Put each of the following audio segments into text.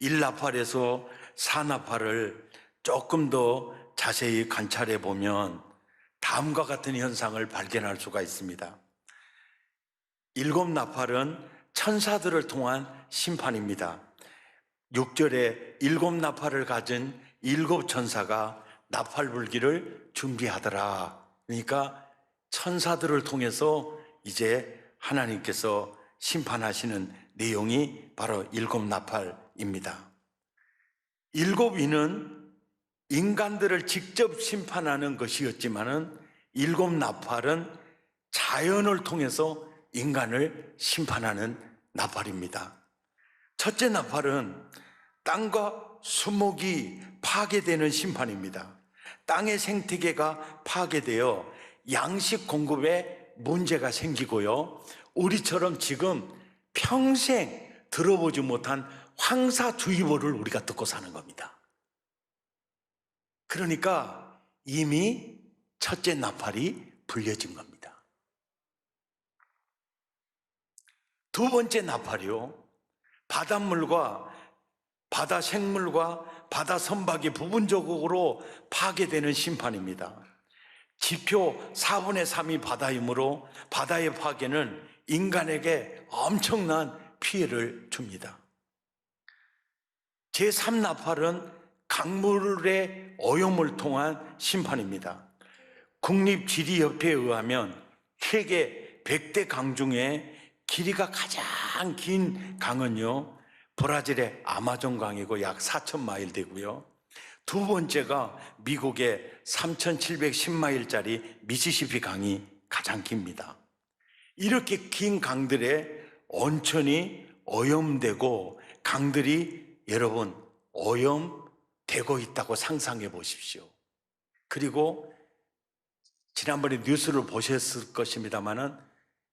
1나팔에서 4나팔을 조금 더 자세히 관찰해 보면 다음과 같은 현상을 발견할 수가 있습니다. 7나팔은 천사들을 통한 심판입니다. 6절에 7나팔을 가진 7천사가 나팔 불기를 준비하더라. 그러니까 천사들을 통해서 이제 하나님께서 심판하시는 내용이 바로 7나팔입니다. 7위는 인간들을 직접 심판하는 것이었지만은 7나팔은 자연을 통해서 인간을 심판하는 나팔입니다. 첫째 나팔은 땅과 수목이 파괴되는 심판입니다. 땅의 생태계가 파괴되어 양식 공급에 문제가 생기고요. 우리처럼 지금 평생 들어보지 못한 황사주의보를 우리가 듣고 사는 겁니다. 그러니까 이미 첫째 나팔이 불려진 겁니다. 두 번째 나팔이요. 바닷물과 바다 생물과 바다 선박이 부분적으로 파괴되는 심판입니다. 지표 4분의 3이 바다이므로 바다의 파괴는 인간에게 엄청난 피해를 줍니다. 제3나팔은 강물의 오염을 통한 심판입니다. 국립지리협회에 의하면 세계 100대 강 중에 길이가 가장 긴 강은요, 브라질의 아마존강이고 약 4,000마일 되고요. 두 번째가 미국의 3,710마일짜리 미시시피 강이 가장 깁니다. 이렇게 긴 강들의 온천이 오염되고 강들이 여러분 오염되고 있다고 상상해 보십시오. 그리고 지난번에 뉴스를 보셨을 것입니다만은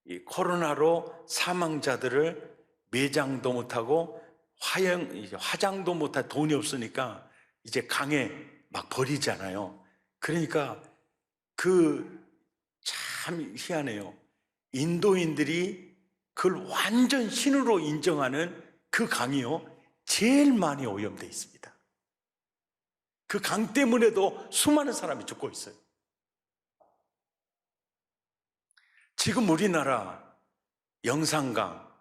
이 코로나로 사망자들을 매장도 못하고 화장도 못할 돈이 없으니까 이제 강에 막 버리잖아요. 그러니까 참 희한해요. 인도인들이 그걸 완전 신으로 인정하는 그 강이요, 제일 많이 오염되어 있습니다. 그 강 때문에도 수많은 사람이 죽고 있어요. 지금 우리나라 영산강,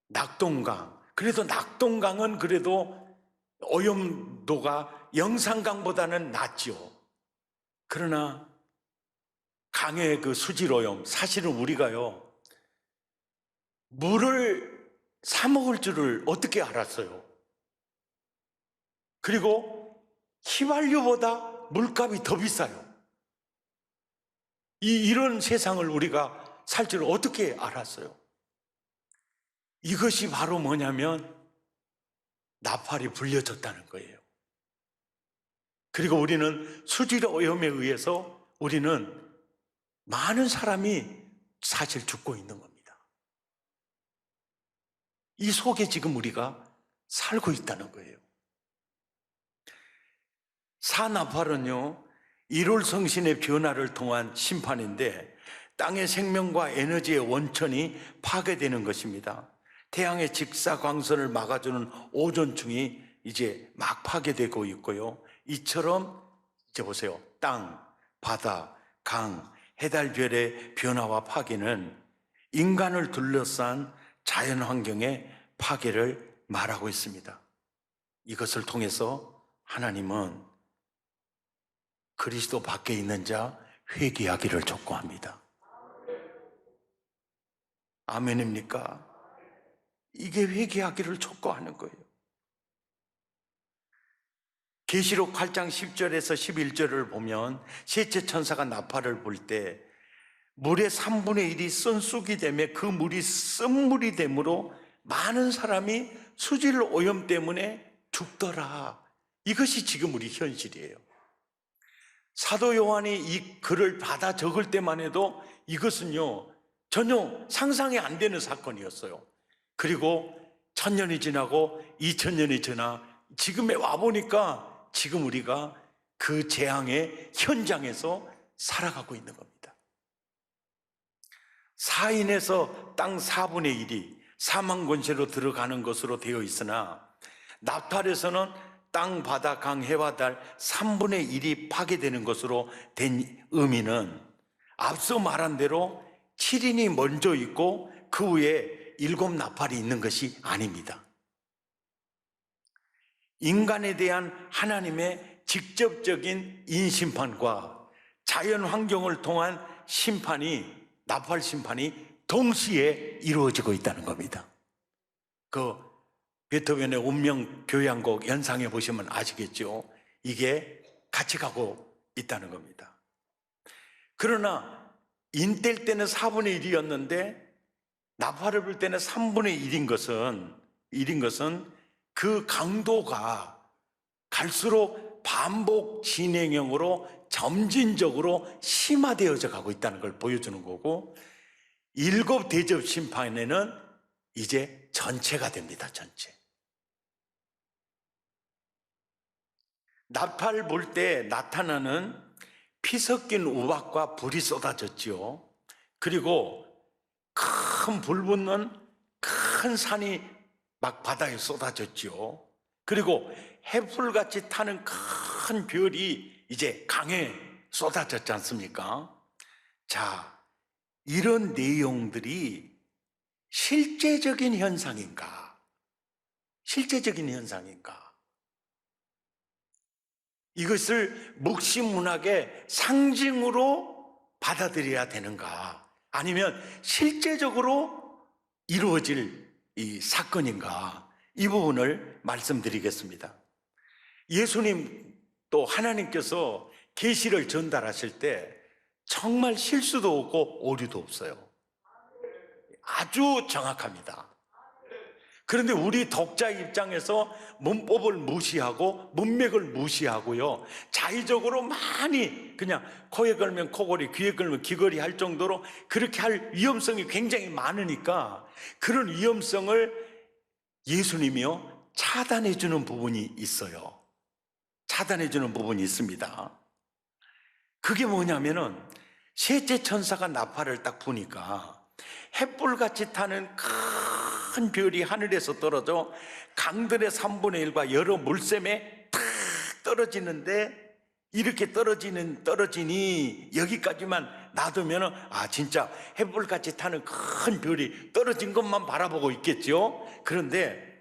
낙동강, 그래도 낙동강은 그래도 오염도가 영산강보다는 낮죠. 그러나 강의 그 수질 오염, 사실은 우리가요, 물을 사 먹을 줄을 어떻게 알았어요? 그리고 휘발유보다 물값이 더 비싸요. 이런 세상을 우리가 살 줄 어떻게 알았어요? 이것이 바로 뭐냐면 나팔이 불려졌다는 거예요. 그리고 우리는 수질 오염에 의해서 우리는 많은 사람이 사실 죽고 있는 겁니다. 이 속에 지금 우리가 살고 있다는 거예요. 사나팔은요, 일월성신의 변화를 통한 심판인데 땅의 생명과 에너지의 원천이 파괴되는 것입니다. 태양의 직사광선을 막아주는 오존층이 이제 막 파괴되고 있고요. 이처럼 이제 보세요. 땅, 바다, 강, 해달별의 변화와 파괴는 인간을 둘러싼 자연환경의 파괴를 말하고 있습니다. 이것을 통해서 하나님은 그리스도 밖에 있는 자 회개하기를 촉구합니다. 아멘입니까? 이게 회개하기를 촉구하는 거예요. 계시록 8장 10절에서 11절을 보면 셋째 천사가 나팔을 불 때 물의 3분의 1이 쓴쑥이 되며 그 물이 쓴물이 되므로 많은 사람이 수질 오염 때문에 죽더라. 이것이 지금 우리 현실이에요. 사도 요한이 이 글을 받아 적을 때만 해도 이것은요, 전혀 상상이 안 되는 사건이었어요. 그리고 1000년이 지나고 2000년이 지나 지금에 와보니까 지금 우리가 그 재앙의 현장에서 살아가고 있는 겁니다. 사인에서 땅 4분의 1이 사망 권세로 들어가는 것으로 되어 있으나 나팔에서는 땅, 바다, 강, 해와 달 3분의 1이 파괴되는 것으로 된 의미는 앞서 말한 대로 7인이 먼저 있고 그 후에 7나팔이 있는 것이 아닙니다. 인간에 대한 하나님의 직접적인 인심판과 자연 환경을 통한 심판이, 나팔 심판이 동시에 이루어지고 있다는 겁니다. 그 베토벤의 운명 교향곡 연상해 보시면 아시겠죠? 이게 같이 가고 있다는 겁니다. 그러나 인뗄 때는 4분의 1이었는데 나팔을 불 때는 3분의 1인 것은 그 강도가 갈수록 반복 진행형으로 점진적으로 심화되어져 가고 있다는 걸 보여주는 거고, 7 대접 심판에는 이제 전체가 됩니다. 전체. 나팔 불 때 나타나는 피 섞인 우박과 불이 쏟아졌죠. 그리고 큰 불 붙는 큰 산이 막 바다에 쏟아졌죠. 그리고 해풀같이 타는 큰 별이 이제 강에 쏟아졌지 않습니까? 자, 이런 내용들이 실제적인 현상인가? 실제적인 현상인가? 이것을 묵시문학의 상징으로 받아들여야 되는가? 아니면 실제적으로 이루어질 이 사건인가? 이 부분을 말씀드리겠습니다. 예수님 또 하나님께서 계시를 전달하실 때 정말 실수도 없고 오류도 없어요. 아주 정확합니다. 그런데 우리 독자 입장에서 문법을 무시하고 문맥을 무시하고요, 자의적으로 많이 그냥 코에 걸면 코걸이, 귀에 걸면 귀걸이 할 정도로 그렇게 할 위험성이 굉장히 많으니까 그런 위험성을 예수님이요 차단해 주는 부분이 있어요. 차단해 주는 부분이 있습니다. 그게 뭐냐면은 셋째 천사가 나팔을 딱 부니까 햇불같이 타는 큰 별이 하늘에서 떨어져 강들의 3분의 1과 여러 물샘에 탁 떨어지는데, 이렇게 떨어지니 여기까지만 놔두면은 진짜 햇불같이 타는 큰 별이 떨어진 것만 바라보고 있겠죠. 그런데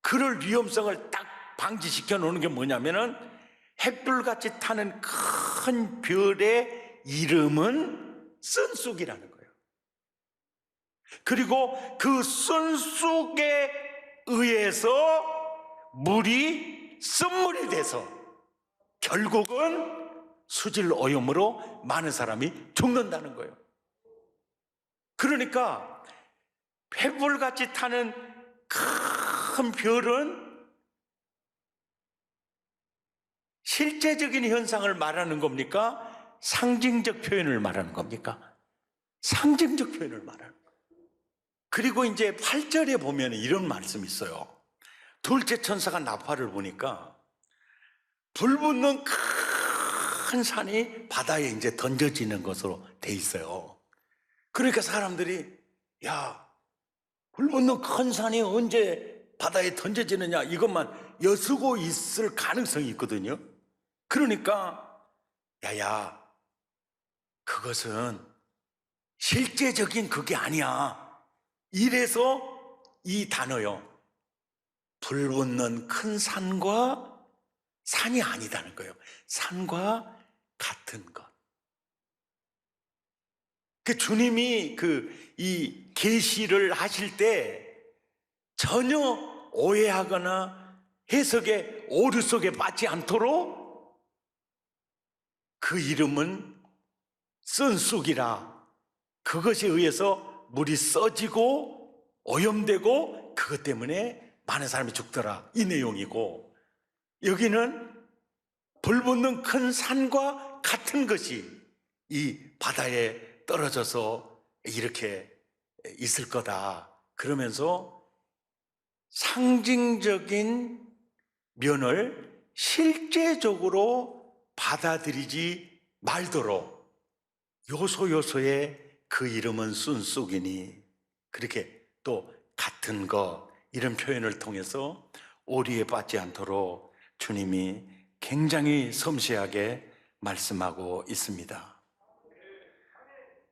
그럴 위험성을 딱 방지시켜 놓는 게 뭐냐면은 햇불같이 타는 큰 별의 이름은 쓴쑥이라는 거예요. 그리고 그 쓴쑥에 의해서 물이 쓴물이 돼서 결국은 수질 오염으로 많은 사람이 죽는다는 거예요. 그러니까 햇불같이 타는 큰 별은 실제적인 현상을 말하는 겁니까? 상징적 표현을 말하는 겁니까? 상징적 표현을 말하는 거예요. 그리고 이제 8절에 보면 이런 말씀이 있어요. 둘째 천사가 나팔을 보니까 불 붙는 큰 산이 바다에 이제 던져지는 것으로 돼 있어요. 그러니까 사람들이 불 붙는 큰 산이 언제 바다에 던져지느냐, 이것만 여수고 있을 가능성이 있거든요. 그러니까 그것은 실제적인 그게 아니야. 이래서 이 단어요, 불 붙는 큰 산과 산이 아니다는 거예요. 산과 같은 것. 그 주님이 이 계시를 하실 때 전혀 오해하거나 해석의 오류 속에 빠지지 않도록 그 이름은 쓴쑥이라, 그것에 의해서 물이 써지고 오염되고 그것 때문에 많은 사람이 죽더라, 이 내용이고, 여기는 불 붙는 큰 산과 같은 것이 이 바다에 떨어져서 이렇게 있을 거다. 그러면서 상징적인 면을 실제적으로 받아들이지 말도록 요소요소에 그 이름은 순쑥이니, 그렇게 또 같은 것, 이런 표현을 통해서 오리에 빠지지 않도록 주님이 굉장히 섬세하게 말씀하고 있습니다.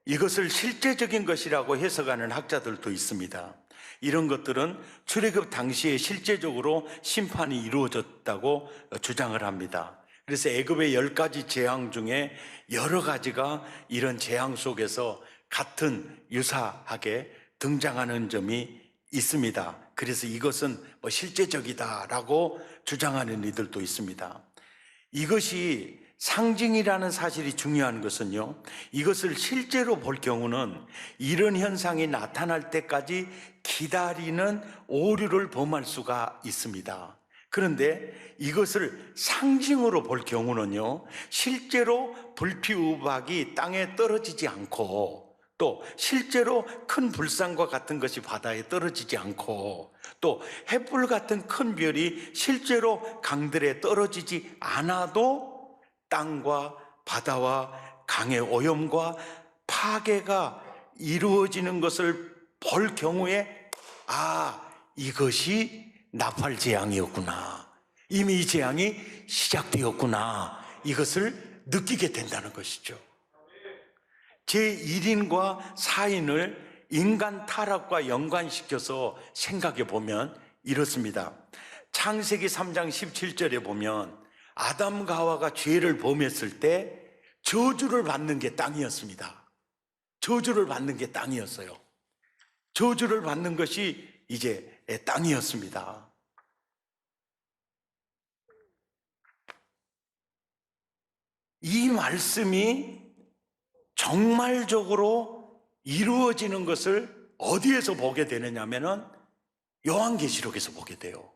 이것을 실제적인 것이라고 해석하는 학자들도 있습니다. 이런 것들은 출애굽 당시에 실제적으로 심판이 이루어졌다고 주장을 합니다. 그래서 애굽의 10가지 재앙 중에 여러 가지가 이런 재앙 속에서 같은 유사하게 등장하는 점이 있습니다. 그래서 이것은 실제적이다라고 주장하는 이들도 있습니다. 이것이 상징이라는 사실이 중요한 것은요, 이것을 실제로 볼 경우는 이런 현상이 나타날 때까지 기다리는 오류를 범할 수가 있습니다. 그런데 이것을 상징으로 볼 경우는요, 실제로 불피우박이 땅에 떨어지지 않고, 또 실제로 큰 불상과 같은 것이 바다에 떨어지지 않고, 또 횃불 같은 큰 별이 실제로 강들에 떨어지지 않아도 땅과 바다와 강의 오염과 파괴가 이루어지는 것을 볼 경우에, 이것이 나팔 재앙이었구나, 이미 이 재앙이 시작되었구나, 이것을 느끼게 된다는 것이죠. 제1인과 4인을 인간 타락과 연관시켜서 생각해 보면 이렇습니다. 창세기 3장 17절에 보면 아담과 하와가 죄를 범했을 때 저주를 받는 게 땅이었습니다. 저주를 받는 게 땅이었어요. 저주를 받는 것이 이제 땅이었습니다. 이 말씀이 정말적으로 이루어지는 것을 어디에서 보게 되느냐 하면은 요한계시록에서 보게 돼요.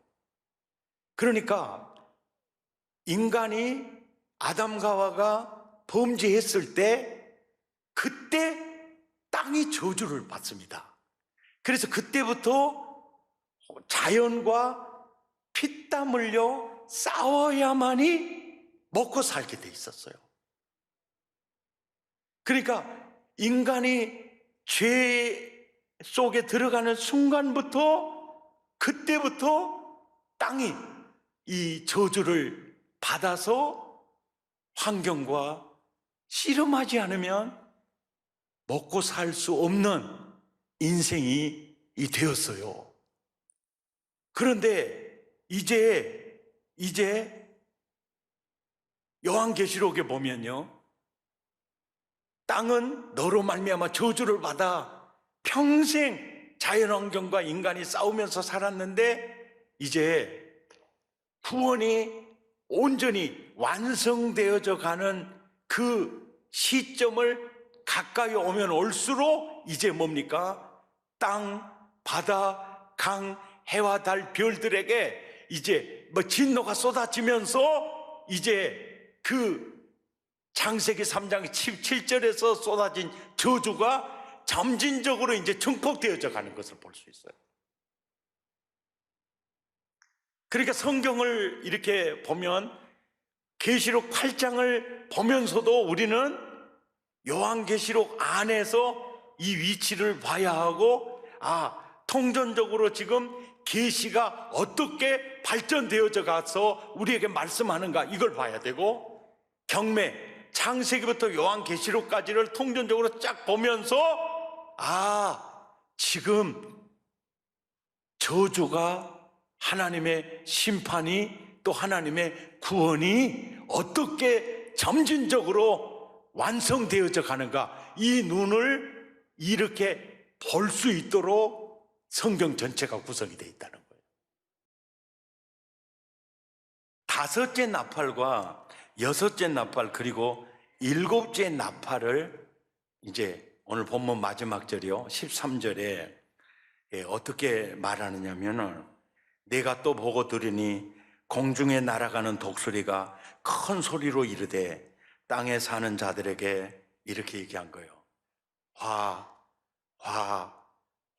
그러니까 인간이 아담과 하와가 범죄했을 때 그때 땅이 저주를 받습니다. 그래서 그때부터 자연과 피땀 흘려 싸워야만이 먹고 살게 돼 있었어요. 그러니까 인간이 죄 속에 들어가는 순간부터, 그때부터 땅이 이 저주를 받아서 환경과 씨름하지 않으면 먹고 살 수 없는 인생이 되었어요. 그런데 이제 요한계시록에 보면요, 땅은 너로 말미암아 저주를 받아 평생 자연환경과 인간이 싸우면서 살았는데 이제 구원이 온전히 완성되어져 가는 그 시점을 가까이 오면 올수록 이제 뭡니까? 땅, 바다, 강, 해와 달, 별들에게 이제 진노가 쏟아지면서 이제 그 창세기 3장 17절에서 쏟아진 저주가 점진적으로 이제 증폭되어져 가는 것을 볼 수 있어요. 그러니까 성경을 이렇게 보면, 계시록 8장을 보면서도 우리는 요한계시록 안에서 이 위치를 봐야 하고, 통전적으로 지금 계시가 어떻게 발전되어져 가서 우리에게 말씀하는가, 이걸 봐야 되고, 경매 창세기부터 요한계시록까지를 통전적으로 쫙 보면서 지금 저주가, 하나님의 심판이, 또 하나님의 구원이 어떻게 점진적으로 완성되어져 가는가, 이 눈을 이렇게 볼 수 있도록 성경 전체가 구성이 되어 있다는 거예요. 다섯째 나팔과 여섯째 나팔, 그리고 일곱째 나팔을 이제 오늘 본문 마지막 절이요, 13절에 어떻게 말하느냐면은, 내가 또 보고 들으니 공중에 날아가는 독수리가 큰 소리로 이르되 땅에 사는 자들에게 이렇게 얘기한 거예요.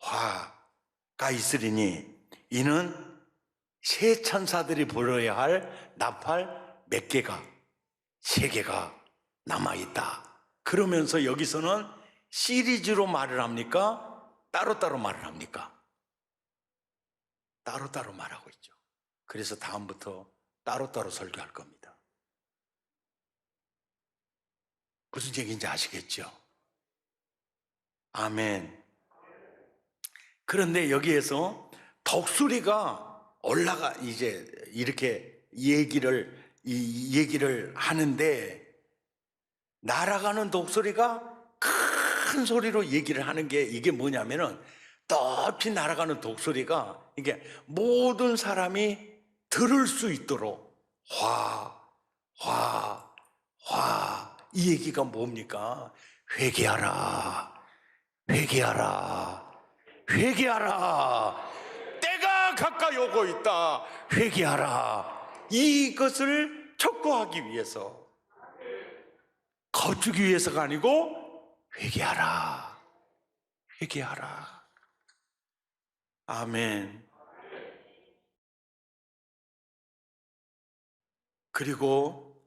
화가 있으리니 이는 새 천사들이 불어야 할 나팔 몇 개가, 3개가 남아있다. 그러면서 여기서는 시리즈로 말을 합니까? 따로따로 말을 합니까? 따로따로 말하고 있죠. 그래서 다음부터 따로따로 설교할 겁니다. 무슨 얘기인지 아시겠죠? 아멘. 그런데 여기에서 독수리가 올라가 이제 이렇게 이 얘기를 하는데, 날아가는 독수리가 큰 소리로 얘기를 하는 게 이게 뭐냐면은, 높이 날아가는 독수리가 이게 모든 사람이 들을 수 있도록 이 얘기가 뭡니까? 회개하라, 회개하라, 회개하라, 때가 가까이 오고 있다, 회개하라. 이것을 촉구하기 위해서, 거두기 위해서가 아니고 회개하라, 회개하라. 아멘. 그리고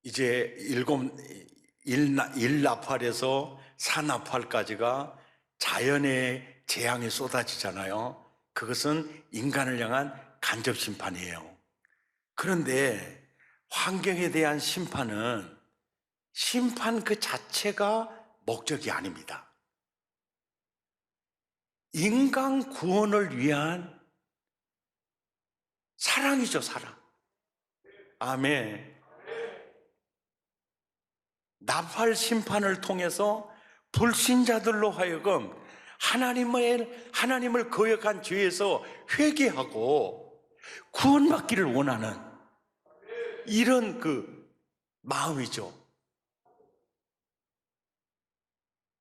이제 일나팔에서 사나팔까지가 자연의 재앙이 쏟아지잖아요. 그것은 인간을 향한 간접 심판이에요. 그런데 환경에 대한 심판은 심판 그 자체가 목적이 아닙니다. 인간 구원을 위한 사랑이죠, 사랑. 아멘. 나팔 심판을 통해서 불신자들로 하여금 하나님을 거역한 죄에서 회개하고 구원받기를 원하는 이런 그 마음이죠.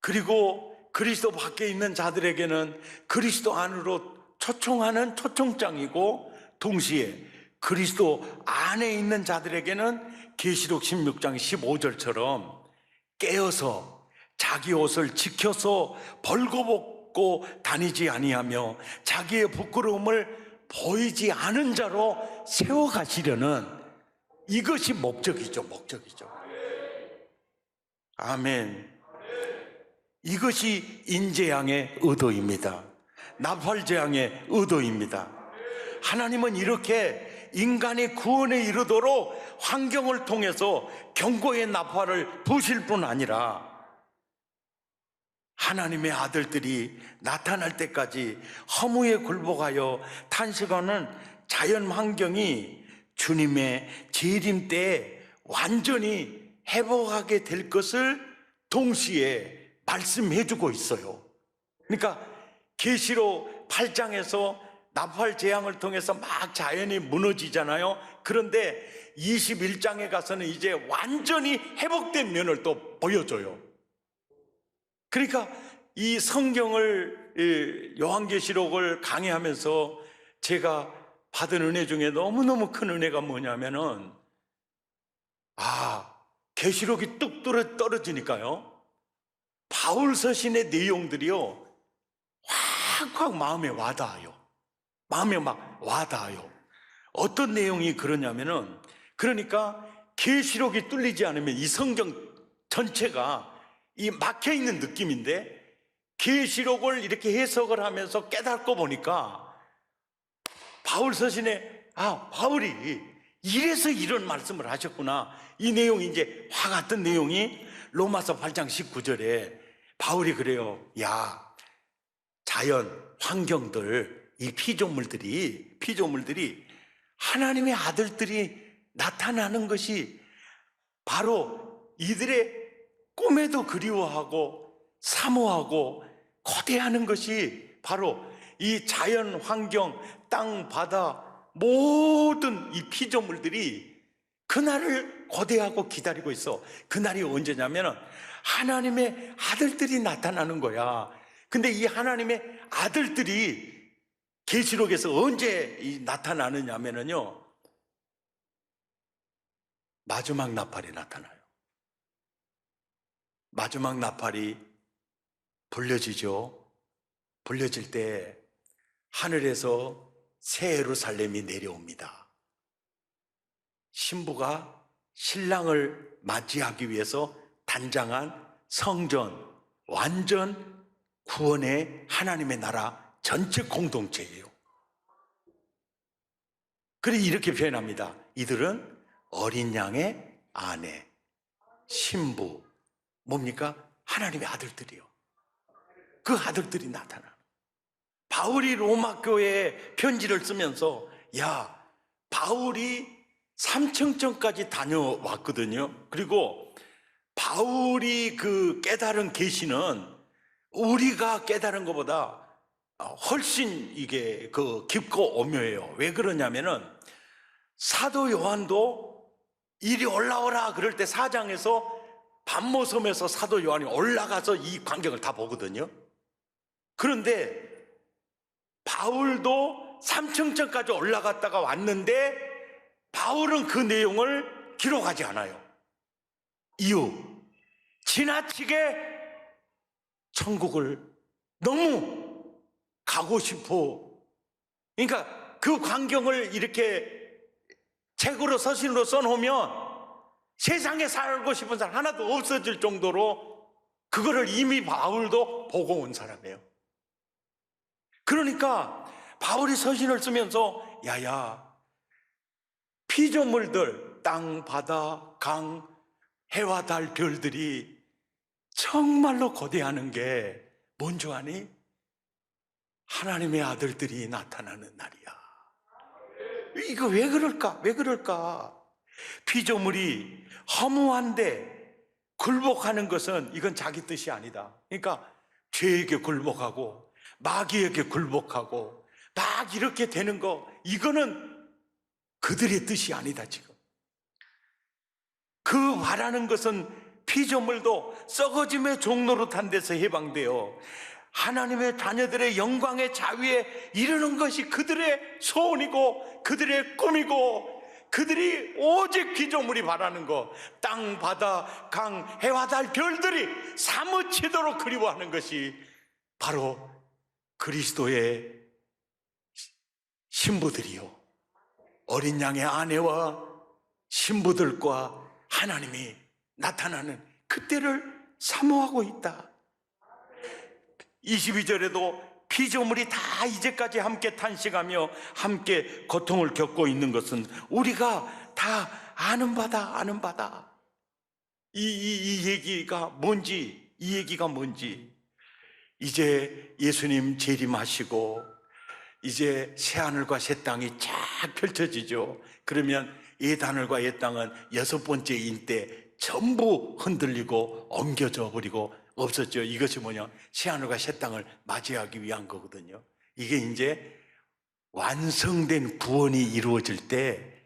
그리고 그리스도 밖에 있는 자들에게는 그리스도 안으로 초청하는 초청장이고, 동시에 그리스도 안에 있는 자들에게는 계시록 16장 15절처럼 깨어서 자기 옷을 지켜서 벌거벗고 다니지 아니하며 자기의 부끄러움을 보이지 않은 자로 세워가시려는, 이것이 목적이죠. 아멘. 이것이 인재양의 의도입니다. 나팔재앙의 의도입니다. 하나님은 이렇게 인간의 구원에 이르도록 환경을 통해서 경고의 나팔을 부실 뿐 아니라, 하나님의 아들들이 나타날 때까지 허무에 굴복하여 탄식하는 자연 환경이 주님의 재림 때에 완전히 회복하게 될 것을 동시에 말씀해주고 있어요. 그러니까 계시록 8장에서 나팔 재앙을 통해서 막 자연이 무너지잖아요. 그런데 21장에 가서는 이제 완전히 회복된 면을 또 보여줘요. 그러니까 이 성경을, 요한계시록을 강의하면서 제가 받은 은혜 중에 너무너무 큰 은혜가 뭐냐면은, 계시록이 뚝 떨어지니까요, 바울 서신의 내용들이요, 확 마음에 와닿아요. 마음에 막 와닿아요. 어떤 내용이 그러냐면은, 그러니까 계시록이 뚫리지 않으면 이 성경 전체가 이 막혀 있는 느낌인데, 계시록을 이렇게 해석을 하면서 깨닫고 보니까 바울 서신에 바울이 이래서 이런 말씀을 하셨구나. 이 내용이 이제 화 같은 내용이 로마서 8장 19절에 바울이 그래요. 야, 자연, 환경들, 이 피조물들이 하나님의 아들들이 나타나는 것이 바로 이들의 꿈에도 그리워하고 사모하고 고대하는 것이 바로 이 자연 환경, 땅, 바다, 모든 이 피조물들이 그날을 고대하고 기다리고 있어. 그날이 언제냐면 하나님의 아들들이 나타나는 거야. 근데 이 하나님의 아들들이 계시록에서 언제 나타나느냐면요, 마지막 나팔에 나타나요. 마지막 나팔이 불려지죠. 불려질 때 하늘에서 새 예루살렘이 내려옵니다. 신부가 신랑을 맞이하기 위해서 단장한 성전, 완전 구원의 하나님의 나라 전체 공동체예요. 그래 이렇게 표현합니다. 이들은 어린 양의 아내, 신부, 뭡니까? 하나님의 아들들이요. 그 아들들이 나타나. 바울이 로마 교회에 편지를 쓰면서 야, 바울이 삼청천까지 다녀왔거든요. 그리고 바울이 그 깨달은 계시는 우리가 깨달은 것보다 훨씬 이게 그 깊고 오묘해요. 왜 그러냐면은 사도 요한도 이리 올라오라 그럴 때 4장에서 반모섬에서 사도 요한이 올라가서 이 광경을 다 보거든요. 그런데 바울도 삼층천까지 올라갔다가 왔는데 바울은 그 내용을 기록하지 않아요. 이유, 지나치게 천국을 너무 가고 싶어. 그러니까 그 광경을 이렇게 책으로 서신으로 써놓으면 세상에 살고 싶은 사람 하나도 없어질 정도로 그거를 이미 바울도 보고 온 사람이에요. 그러니까 바울이 서신을 쓰면서 야야, 피조물들, 땅, 바다, 강, 해와 달, 별들이 정말로 거대하는 게 뭔 줄 아니? 하나님의 아들들이 나타나는 날이야. 이거 왜 그럴까? 왜 그럴까? 피조물이 허무한데 굴복하는 것은 이건 자기 뜻이 아니다. 그러니까 죄에게 굴복하고 마귀에게 굴복하고 막 이렇게 되는 거, 이거는 그들의 뜻이 아니다. 지금 그 바라는 것은 피조물도 썩어짐의 종로로 탄 데서 해방되어 하나님의 자녀들의 영광의 자위에 이르는 것이 그들의 소원이고 그들의 꿈이고, 그들이 오직 피조물이 바라는 것, 땅, 바다, 강, 해와 달, 별들이 사무치도록 그리워하는 것이 바로 그리스도의 신부들이요, 어린 양의 아내와 신부들과 하나님이 나타나는 그때를 사모하고 있다. 22절에도 피조물이 다 이제까지 함께 탄식하며 함께 고통을 겪고 있는 것은 우리가 다 아는 바다, 아는 바다. 이 얘기가 뭔지, 이 얘기가 뭔지, 이제 예수님 재림하시고 이제 새하늘과 새 땅이 쫙 펼쳐지죠. 그러면 옛하늘과 옛 땅은 6번째 인 때 전부 흔들리고 엉겨져 버리고 없었죠. 이것이 뭐냐? 새하늘과 새 땅을 맞이하기 위한 거거든요. 이게 이제 완성된 구원이 이루어질 때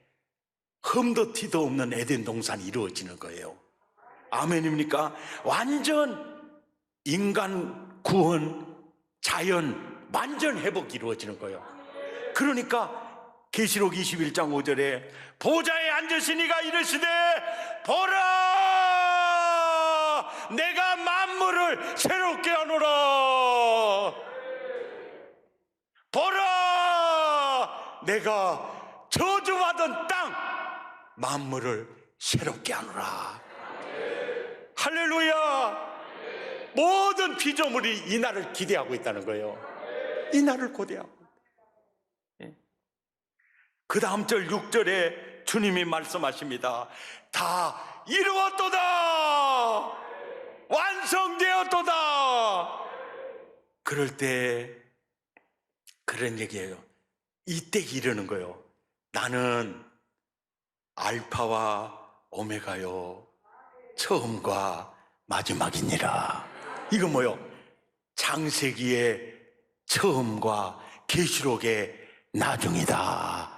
흠도 티도 없는 에덴 동산이 이루어지는 거예요. 아멘입니까? 완전 인간 구원, 자연 완전 회복이 이루어지는 거예요. 그러니까 계시록 21장 5절에 보좌에 앉으시니가 이르시되 보라, 내가 만물을 새롭게 하노라. 보라, 내가 저주받은 땅 만물을 새롭게 하노라. 할렐루야. 모든 피조물이 이 날을 기대하고 있다는 거예요. 이 날을 고대하고. 그 다음 절 6절에 주님이 말씀하십니다. 다 이루었도다, 완성되었도다. 그럴 때 그런 얘기예요. 이때 이르는 거예요. 나는 알파와 오메가요, 처음과 마지막이니라. 이거 뭐요? 창세기의 처음과 계시록의 나중이다.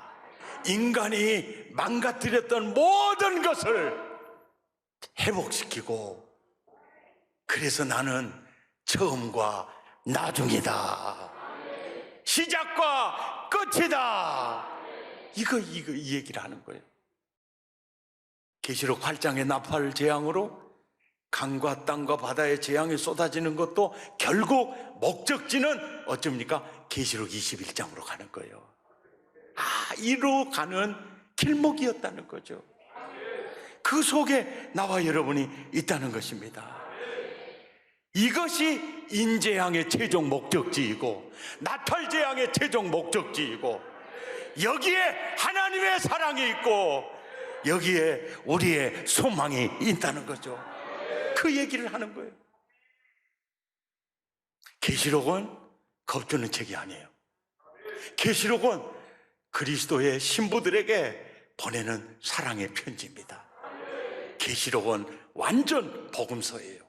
인간이 망가뜨렸던 모든 것을 회복시키고, 그래서 나는 처음과 나중이다, 시작과 끝이다. 이 얘기를 하는 거예요. 계시록 8장의 나팔 재앙으로 강과 땅과 바다의 재앙이 쏟아지는 것도 결국 목적지는 어쩝니까? 계시록 21장으로 가는 거예요. 이로 가는 길목이었다는 거죠. 그 속에 나와 여러분이 있다는 것입니다. 이것이 인재앙의 최종 목적지이고 나탈재앙의 최종 목적지이고 여기에 하나님의 사랑이 있고 여기에 우리의 소망이 있다는 거죠. 그 얘기를 하는 거예요. 계시록은 겁주는 책이 아니에요. 계시록은 그리스도의 신부들에게 보내는 사랑의 편지입니다. 계시록은 완전 복음서예요.